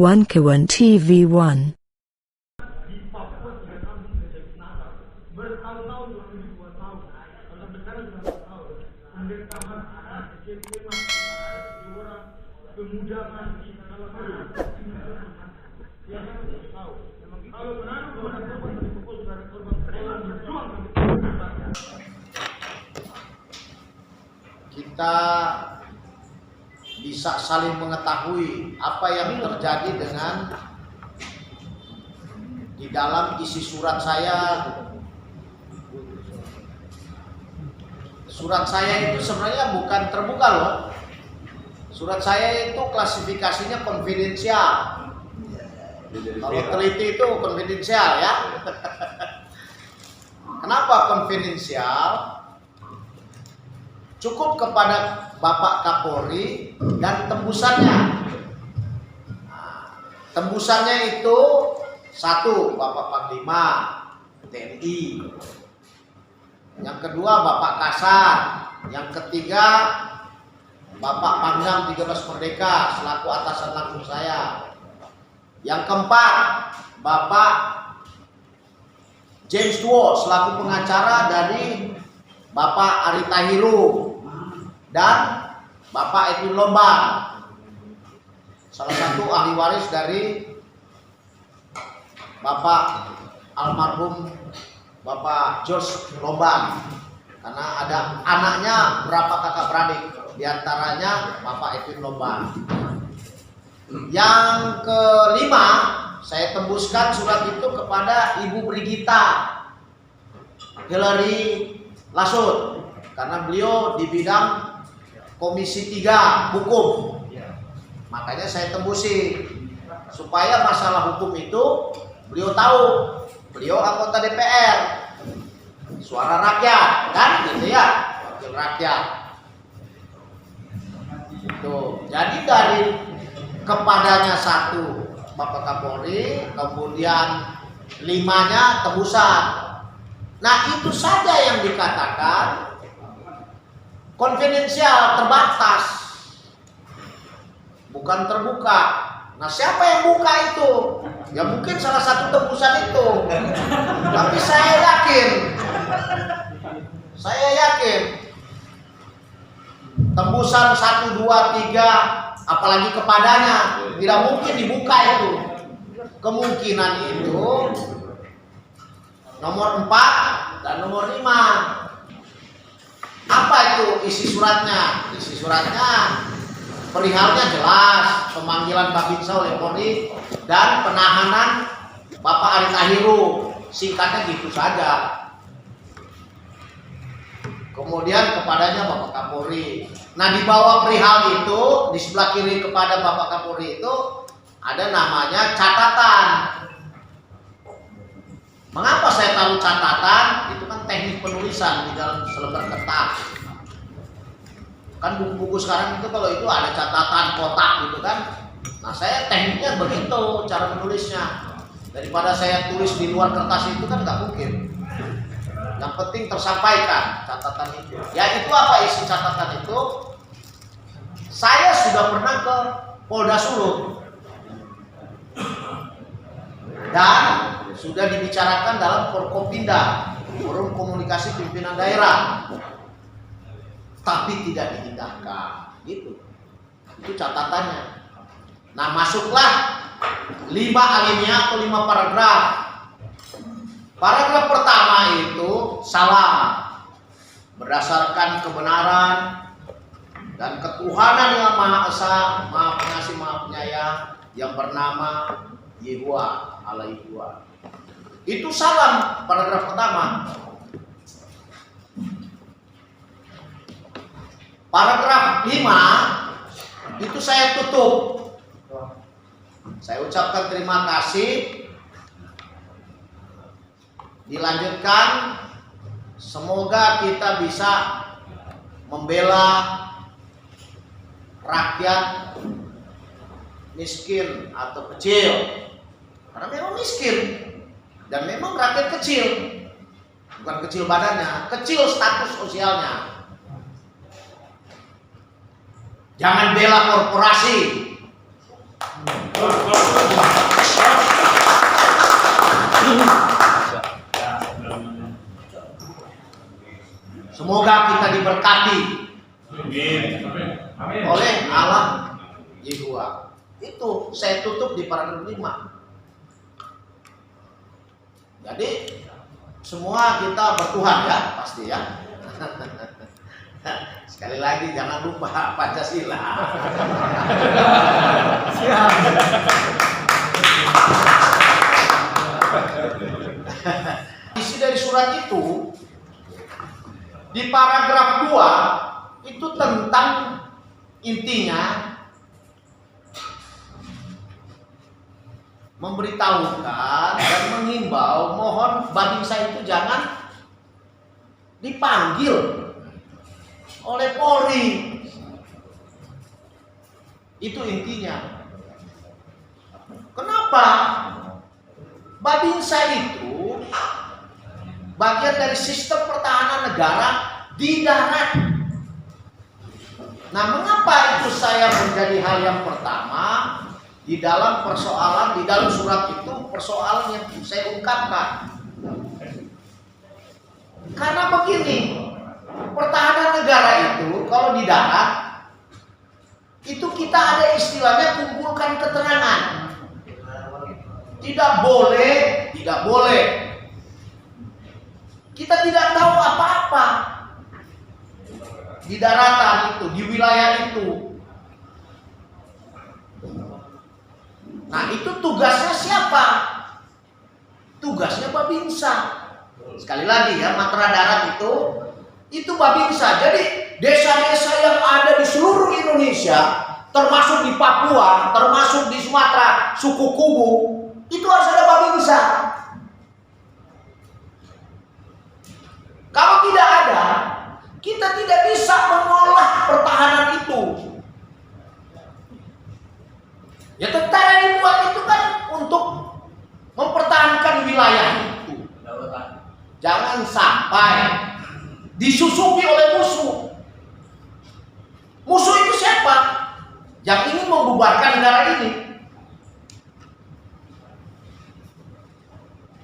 One Kawan TV1. Kita bisa saling mengetahui apa yang terjadi dengan di dalam isi surat saya. Surat saya itu sebenarnya bukan terbuka loh. Surat saya itu klasifikasinya konfidensial. Kalau teliti itu konfidensial ya. Kenapa konfidensial? Cukup kepada Bapak Kapolri dan tembusannya. Tembusannya itu satu, Bapak Panglima TNI. Yang kedua, Bapak Kasat. Yang ketiga, Bapak Pangdam 13 Merdeka selaku atasan langsung saya. Yang keempat, Bapak James Duo selaku pengacara dari Bapak Ari Tahiru dan Bapak Edwin Lombang, salah satu ahli waris dari Bapak almarhum Bapak George Lombang, karena ada anaknya berapa kakak beradik, diantaranya Bapak Edwin Lombang. Yang kelima, saya tembuskan surat itu kepada Ibu Brigita Hillary Lasut, karena beliau di bidang Komisi 3 Hukum. Makanya saya tembusi supaya masalah hukum itu beliau tahu. Beliau anggota DPR, suara rakyat, kan gitu ya, wakil rakyat. Tuh, jadi dari kepadanya satu Bapak Kapolri, kemudian limanya tembusan. Nah, itu saja yang dikatakan konfidensial, terbatas, bukan terbuka. Nah, siapa yang buka itu? Ya mungkin salah satu tembusan itu. Tapi saya yakin tembusan 1, 2, 3, apalagi kepadanya tidak mungkin dibuka itu. Kemungkinan itu nomor 4 dan nomor 5. Apa itu isi suratnya? Isi suratnya perihalnya jelas, pemanggilan Babinsa oleh Polri dan penahanan Bapak Ari Tahiru. Singkatnya gitu saja. Kemudian kepadanya Bapak Kapolri. Nah, di bawah perihal itu, di sebelah kiri kepada Bapak Kapolri itu ada namanya catatan. Mengapa saya taruh catatan? Itu kan teknik penulisan di dalam selembar kertas. Kan buku-buku sekarang itu kalau itu ada catatan kotak gitu kan. Nah, saya tekniknya begitu cara menulisnya. Daripada saya tulis di luar kertas itu kan nggak mungkin. Yang penting tersampaikan catatan itu. Ya itu apa isi catatan itu? Saya sudah pernah ke Polda Sulut. Dan sudah dibicarakan dalam Forkopimda, Forum Komunikasi Pimpinan Daerah, tapi tidak diindahkan, gitu. Itu catatannya. Nah, masuklah 5 alinea atau 5 paragraf. Paragraf pertama itu salam berdasarkan kebenaran dan ketuhanan yang Maha Esa, Maha Pengasih, Maha Penyayang, yang bernama Yehuwa, Allah Yehuwa. Itu salam paragraf pertama. Paragraf 5 itu saya tutup. Saya ucapkan terima kasih. Dilanjutkan, semoga kita bisa membela rakyat miskin atau kecil. Karena memang miskin dan memang rakyat kecil, bukan kecil badannya, kecil status sosialnya. Jangan bela korporasi. di paragraf 5. Jadi semua kita bertuhan ya, pasti ya. Sekali lagi jangan lupa Pancasila. Siap. Isi dari surat itu di paragraf 2 itu tentang intinya memberitahukan dan mengimbau mohon Babinsa itu jangan dipanggil oleh Polri. Itu intinya. Kenapa? Babinsa itu bagian dari sistem pertahanan negara di darat. Nah, mengapa itu saya menjadi hal yang pertama di dalam persoalan, di dalam surat itu persoalan yang saya ungkapkan? Karena begini, pertahanan negara itu kalau di darat itu kita ada istilahnya kumpulkan keterangan. Tidak boleh. Kita tidak tahu apa-apa di daratan itu, di wilayah itu. Nah, itu tugasnya siapa? Tugasnya Babinsa. Sekali lagi ya, Matra Darat itu Babinsa. Jadi desa-desa yang ada di seluruh Indonesia, termasuk di Papua, termasuk di Sumatera, suku Kubu, itu harus ada Babinsa. Kalau tidak ada, kita tidak bisa mengolah pertahanan itu. Ya, tentara yang dibuat itu kan untuk mempertahankan wilayah itu. Jangan sampai disusupi oleh musuh. Musuh itu siapa? Yang ingin membubarkan negara ini.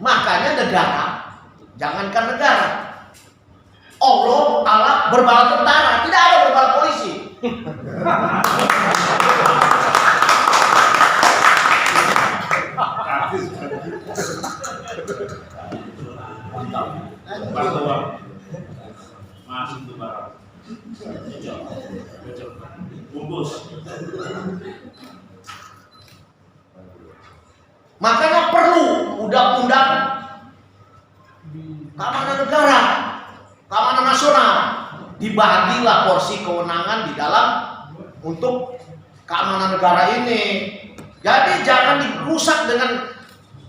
Makanya negara, jangankan negara, Allah Ta'ala berbala tentara, tidak ada berbala polisi. Masuk ke barat. Bungkus. Makanya perlu undang-undang keamanan negara, keamanan nasional. Dibagilah porsi kewenangan di dalam untuk keamanan negara ini. Jadi jangan dirusak dengan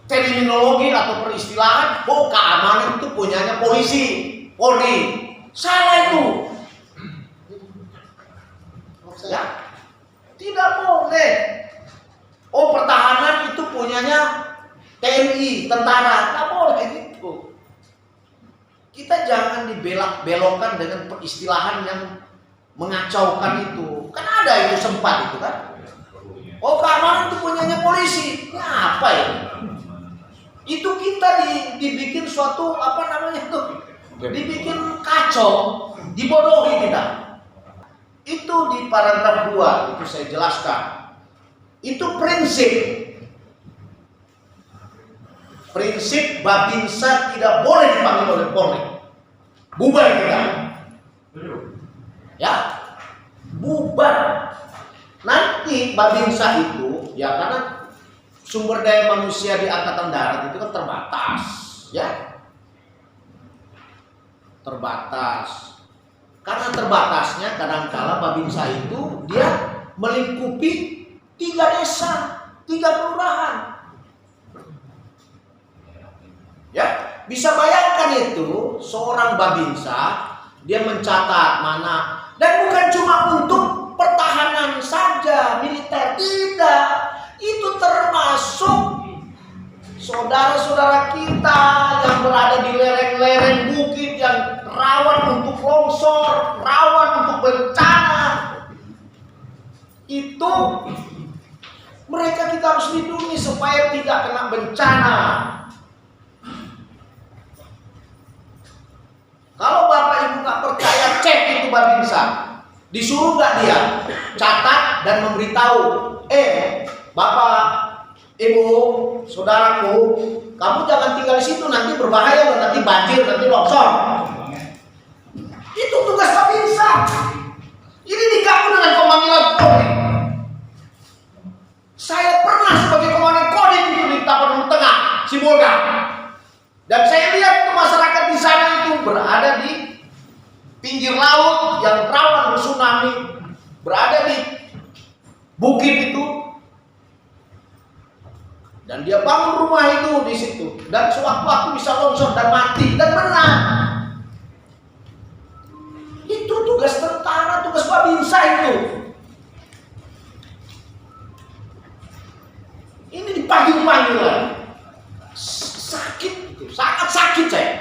terminologi atau peristilahan. Oh, keamanan itu punyanya polisi, Polri. Salah itu. Ya, tidak boleh. Oh, pertahanan itu punyanya TNI, tentara. Tidak boleh gitu. Kita jangan dibelok-belokkan dengan peristilahan yang mengacaukan itu. Kan ada itu sempat itu kan. Oh, keamanan itu punyanya polisi. Ini apa ya? Itu kita dibikin suatu apa namanya tuh? Dibikin kacau, dibodohi kita. Itu di paragraf 2 itu saya jelaskan. Itu prinsip Babinsa tidak boleh dipanggil oleh Polri. Bubar kita. Ya, bubar. Nanti Babinsa itu ya, karena sumber daya manusia di Angkatan Darat itu kan terbatas, ya. Terbatas. Karena terbatasnya kadangkala Babinsa itu dia melingkupi 3 desa, 3 kelurahan. Ya, bisa bayangkan itu seorang Babinsa dia mencatat mana, dan bukan cuma untuk pertahanan saja, militer, tidak. Itu termasuk saudara-saudara kita yang berada di lereng-lereng bukit yang rawan untuk longsor, rawan untuk bencana. Itu mereka kita harus lindungi supaya tidak kena bencana. Kalau Bapak Ibu nggak percaya, cek itu Babinsa. Disuruh nggak dia catat dan memberitahu, Bapak ibu, saudaraku, kamu jangan tinggal di situ, nanti berbahaya, nanti banjir, nanti longsor. Itu tugas Babinsa. Ini digabung dengan pemanggilan Polri. Saya pernah sebagai komandan Kodim itu di Tapanuli Tengah, Sibolga. Dan saya lihat masyarakat di sana itu berada di pinggir laut yang rawan tsunami, berada di bukit itu, dan dia bangun rumah itu di situ, dan sewaktu-waktu bisa longsor dan mati, dan benar. Itu tugas tentara, tugas Babinsa itu. Ini dipanggil-panggil lagi. Sakit itu, sangat sakit saya.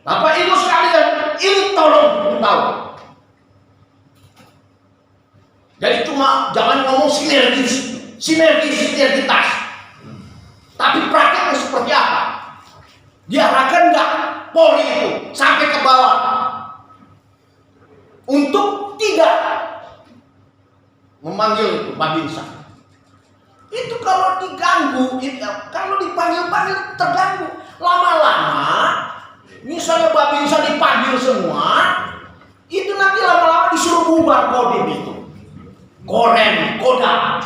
Bapak Ibu sekalian, ini tolong tahu. Jadi cuma jangan ngomong sinergitas. Tapi prakteknya seperti apa? Diarahkan nggak Polri itu sampai ke bawah untuk tidak memanggil itu Babinsa. Itu kalau diganggu, kalau dipanggil-panggil terganggu. Lama-lama, misalnya Babinsa dipanggil semua, itu nanti lama-lama disuruh bubar Kodim itu. Korem, Kodam.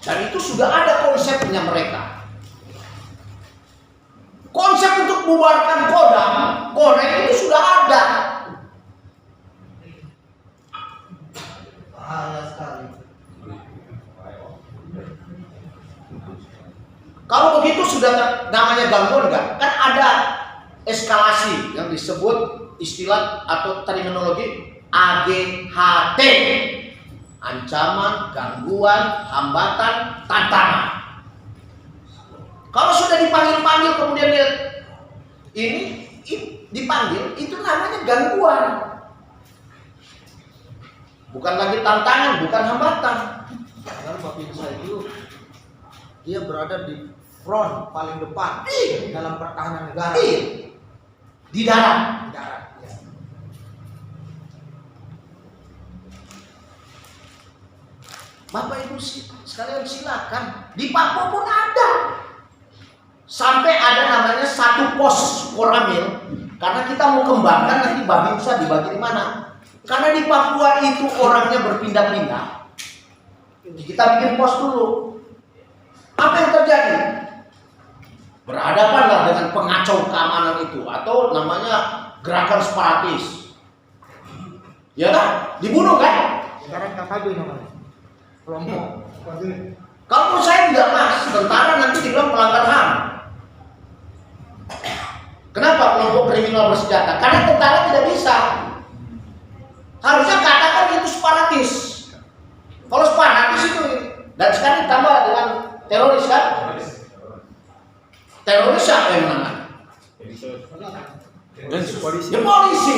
Dan itu sudah ada konsepnya mereka. Konsep untuk bubarkan Kodam, Korem itu sudah ada. Bahaya sekali. Kalau begitu sudah namanya gangguan enggak? Kan ada eskalasi yang disebut istilah atau terminologi AGHT. Ancaman, gangguan, hambatan, tantangan. Kalau sudah dipanggil-panggil kemudian dia ini dipanggil, itu namanya gangguan. Bukan lagi tantangan, bukan hambatan. Karena Babinsa itu dia berada di front paling depan dalam pertahanan negara. Di darat. Di darat. Ya. Bapak Ibu sekalian silakan. Di Papua pun ada. Sampai ada namanya satu pos Koramil. Karena kita mau kembangkan nanti Babinsa dibagi di mana. Karena di Papua itu orangnya berpindah-pindah. Kita bikin pos dulu. Apa yang terjadi? Berhadapanlah dengan pengacau keamanan itu atau namanya gerakan separatis. Ya kan? Dibunuh kan? Sekarang KKB namanya. Kelompok. Kalau menurut saya tidak pas, tentara nanti dibilang pelanggar HAM. Kenapa kelompok kriminal bersenjata? Karena tentara tidak bisa. Harusnya katakan itu separatis. Kalau separatis itu, dan sekarang ditambah dengan teroris kan? Teroris siapa yang menang? Ya polisi.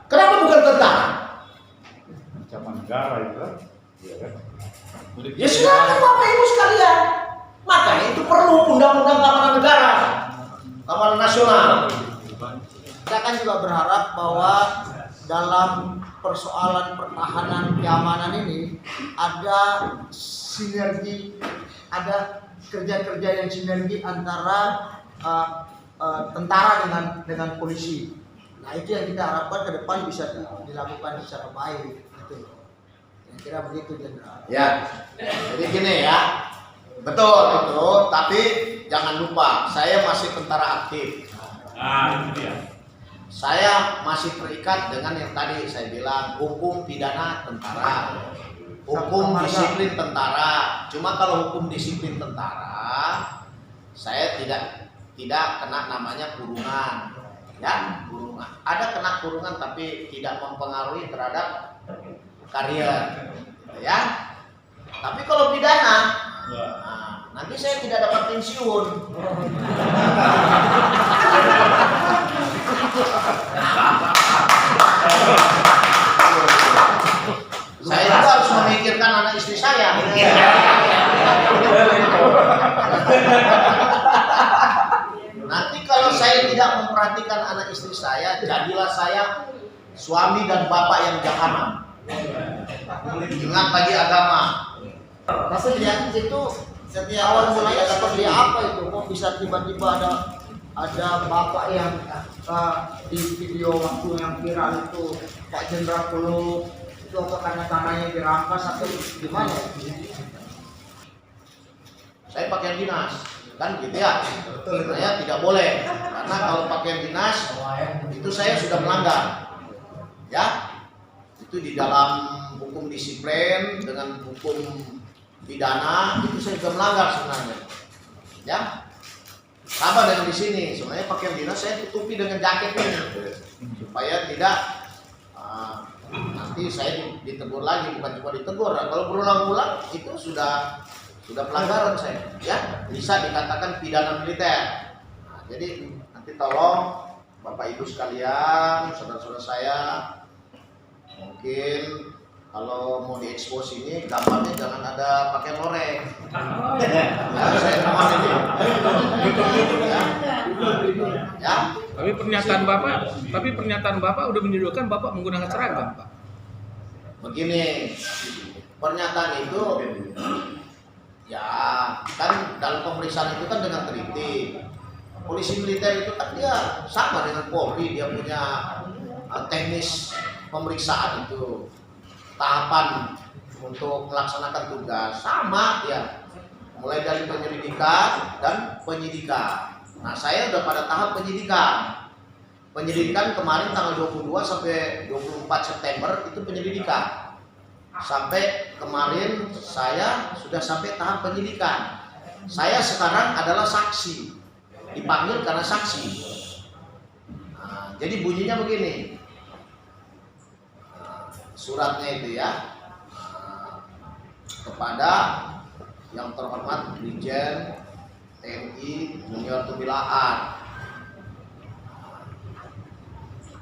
Kenapa bukan tentara? Ancaman negara itu kan? Ya silakan Bapak Ibu sekalian. Makanya itu perlu undang-undang keamanan negara, keamanan nasional. Kita kan juga berharap bahwa dalam persoalan pertahanan keamanan ini ada sinergi, ada kerja-kerja yang sinergi antara tentara dengan polisi. Nah itu yang kita harapkan ke depan bisa dilakukan secara baik. Gitu. Kira begitu Jenderal. Ya, jadi gini ya, betul itu. Tapi jangan lupa, saya masih tentara aktif. Nah, itu dia. Saya masih terikat dengan yang tadi saya bilang, hukum pidana tentara, hukum disiplin tentara. Cuma kalau hukum disiplin tentara, saya tidak kena namanya kurungan, ya kurungan. Ada kena kurungan tapi tidak mempengaruhi terhadap karier, ya. Tapi kalau pidana, nah, nanti saya tidak dapat pensiun. Saya juga harus memikirkan anak istri saya. Nanti kalau saya tidak memperhatikan anak istri saya, jadilah saya suami dan bapak yang jahanam. Ingat lagi agama. Tapi lihat itu setiap awal mulanya seperti apa itu? Kok bisa tiba-tiba ada bapak yang di video waktu yang viral itu Pak Jenderal peluk itu, apa karena tanahnya dirampas atau gimana? Saya pakaian dinas, kan gitu ya. Saya tidak boleh, karena kalau pakaian dinas itu saya sudah melanggar, ya. Itu di dalam hukum disiplin dengan hukum pidana itu saya sudah melanggar sebenarnya, ya. Sama dengan di sini, sebenarnya pakaian dinas saya tutupi dengan jaket ini supaya tidak nanti saya ditegur lagi, bukan cuma ditegur. Kalau berulang-ulang itu sudah pelanggaran saya, ya, bisa dikatakan pidana militer. Nah, jadi nanti tolong Bapak Ibu sekalian, saudara-saudara saya, mungkin kalau mau diekspos ini gambarnya jangan ada pakai loreng. Ya, saya mohon ini. Ya. Tapi pernyataan Bapak udah menunjukkan Bapak menggunakan seragam, Pak. Begini, pernyataan itu ya kan dalam pemeriksaan itu kan dengan teliti. Polisi militer itu kan dia sama dengan Polri, dia punya teknis pemeriksaan itu, tahapan untuk melaksanakan tugas sama ya, mulai dari penyelidikan dan penyidikan. Nah, saya udah pada tahap penyidikan. Penyidikan kemarin tanggal 22 sampai 24 September itu penyelidikan. Sampai kemarin saya sudah sampai tahap penyidikan. Saya sekarang adalah saksi, dipanggil karena saksi. Nah, jadi bunyinya begini, suratnya itu ya, kepada yang terhormat Brigjen TNI Junior Tumilahan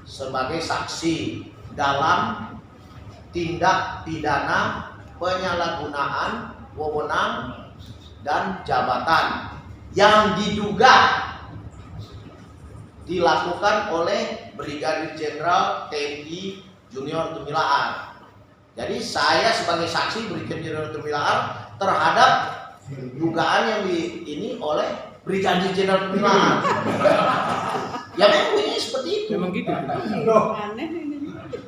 sebagai saksi dalam tindak pidana penyalahgunaan wewenang dan jabatan yang diduga dilakukan oleh Brigadir Jenderal TNI Junior Tumilahan. Jadi saya sebagai saksi Brigadir Jenderal Tumilahan terhadap dugaan yang ini oleh Brigadir Jenderal Tumilahan. Ya memang bunyinya seperti itu. Memang gitu.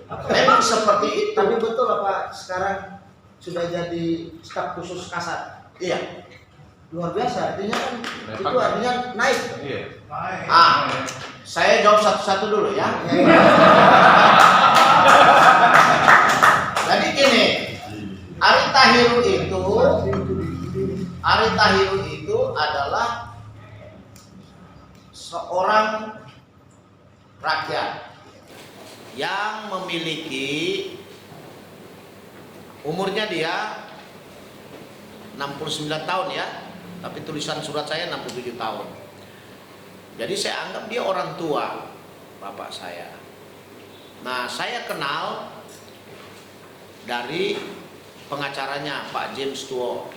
Memang seperti itu. Tapi betul apa sekarang sudah jadi staf khusus Kasat? Iya. Luar biasa, artinya kan itu artinya naik. Iya. Saya jawab satu-satu dulu ya. Jadi gini, Ari Tahiru itu adalah seorang rakyat yang memiliki, umurnya dia 69 tahun ya, tapi tulisan surat saya 67 tahun. Jadi saya anggap dia orang tua bapak saya. Nah, saya kenal dari pengacaranya Pak James Tuo.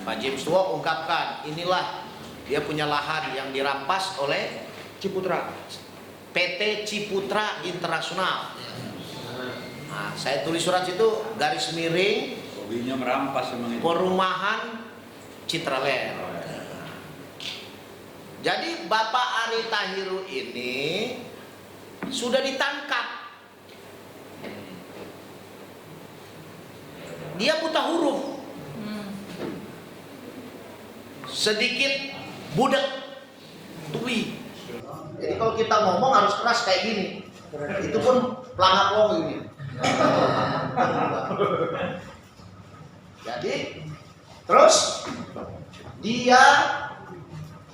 Pak James Tuo ungkapkan, inilah dia punya lahan yang dirampas oleh Ciputra. PT Ciputra Internasional. Nah, saya tulis surat itu garis miring Hobinya merampas memang itu. perumahan Citraland. Jadi Bapak Ari Tahiru ini sudah ditangkap. Dia buta huruf, sedikit budak tuli. Jadi kalau kita ngomong harus keras kayak gini. Itu pun pelangak wong ini. Jadi terus dia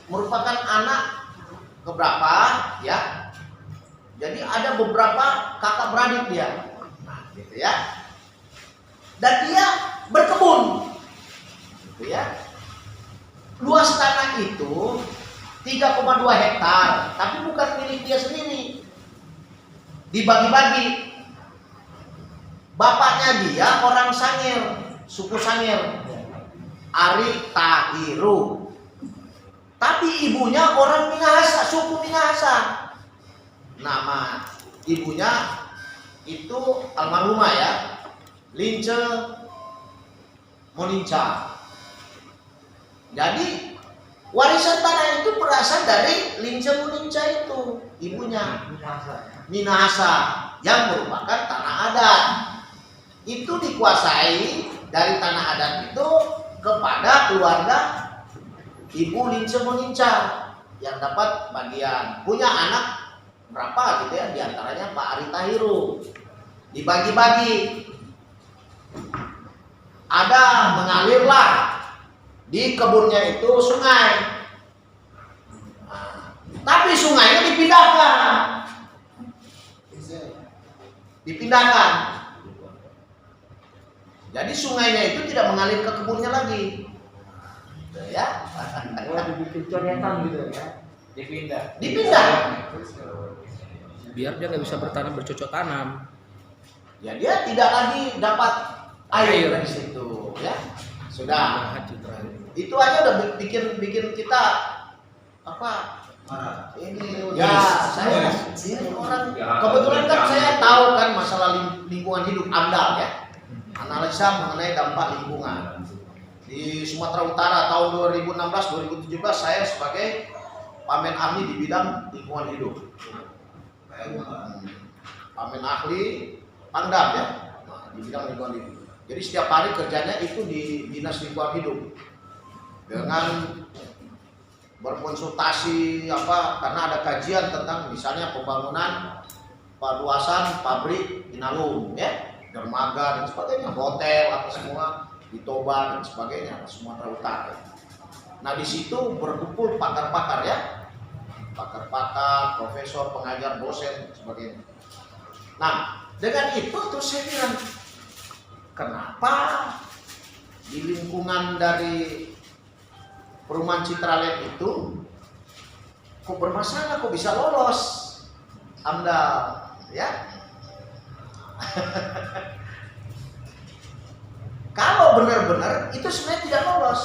merupakan anak keberapa ya. Jadi ada beberapa kakak beradik dia. Nah, gitu ya. Dan dia berkebun. Gitu ya. Luas tanah itu 3,2 hektar, tapi bukan milik dia sendiri. Dibagi-bagi. Bapaknya dia orang Sangir, suku Sangir, Ari Tahiru. Tapi ibunya orang Minahasa, suku Minahasa. Nama ibunya itu almarhumah ya, Lince Moninca. Jadi warisan tanah itu berasal dari Lince Moninca itu, ibunya Minahasa, yang merupakan tanah adat. Itu dikuasai dari tanah adat itu kepada keluarga Ibu Lince Moninca yang dapat bagian. Punya anak berapa gitu ya, diantaranya Pak Ari Tahiru. Dibagi-bagi. Ada mengalirlah di kebunnya itu sungai. Nah, tapi sungainya dipindahkan. Jadi sungainya itu tidak mengalir ke kebunnya lagi. Ya. Dibikin coretan gitu ya. Dipindah. Biar dia nggak bisa bercocok tanam. Ya dia tidak lagi dapat air dari situ, ya. Sudah. Itu aja udah bikin kita apa? Ini ya saya ini orang kebetulan kan saya tahu kan masalah lingkungan hidup AMDAL ya. Analisa mengenai dampak lingkungan. Di Sumatera Utara tahun 2016-2017 saya sebagai pamen ahli di bidang lingkungan hidup. Pamen ahli Pangdam ya, di bidang lingkungan hidup. Jadi setiap hari kerjanya itu di Dinas Lingkungan Hidup dengan berkonsultasi karena ada kajian tentang misalnya pembangunan perluasan pabrik Inalum ya, dermaga dan sebagainya, hotel apa semua di Toba dan sebagainya, Sumatera Utara. Nah di situ berkumpul pakar-pakar ya, pakar-pakar, profesor, pengajar, dosen dan sebagainya. Nah dengan itu terus saya bilang, kenapa di lingkungan dari perumahan Citraland itu kok bermasalah, kok bisa lolos AMDAL ya? Kalau benar-benar itu sebenarnya tidak lolos,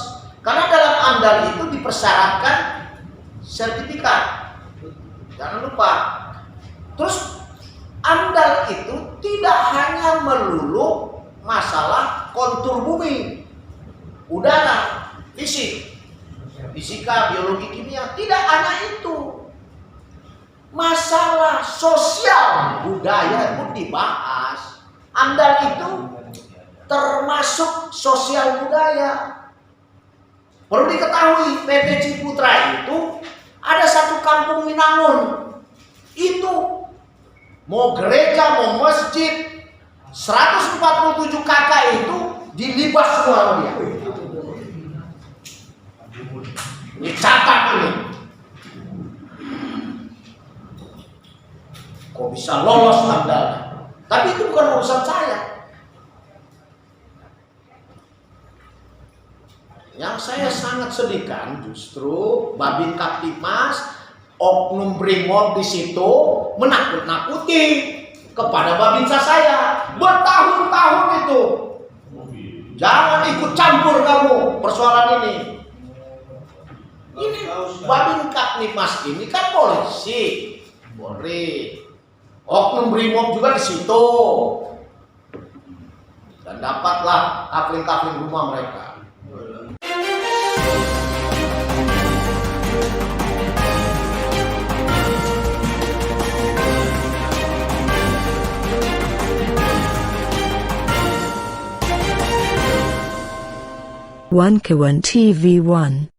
karena dalam AMDAL itu dipersyaratkan sertifikat, jangan lupa. Terus AMDAL itu tidak hanya melulu masalah kontur bumi, udara, fisika, biologi, kimia, tidak hanya itu. Masalah sosial budaya pun dibahas. AMDAL itu termasuk sosial budaya. Perlu diketahui PT Ciputra itu ada satu kampung Minangun. Itu mau gereja, mau masjid, 147 kakak itu dilibas semua sama dia. Ini catat ini. Kok bisa lolos AMDAL? Tapi itu bukan urusan saya. Yang saya sangat sedihkan justru Babin Kaptimas, oknum Brimob di situ menakut-nakuti kepada Babinsa saya bertahun-tahun itu. Jangan ikut campur kamu persoalan ini. Ini Babin Kaptimas ini kan polisi, Polri. Oknum Brimob juga di situ. Dan dapatlah kafling-kafling rumah mereka. One Kawan TV 1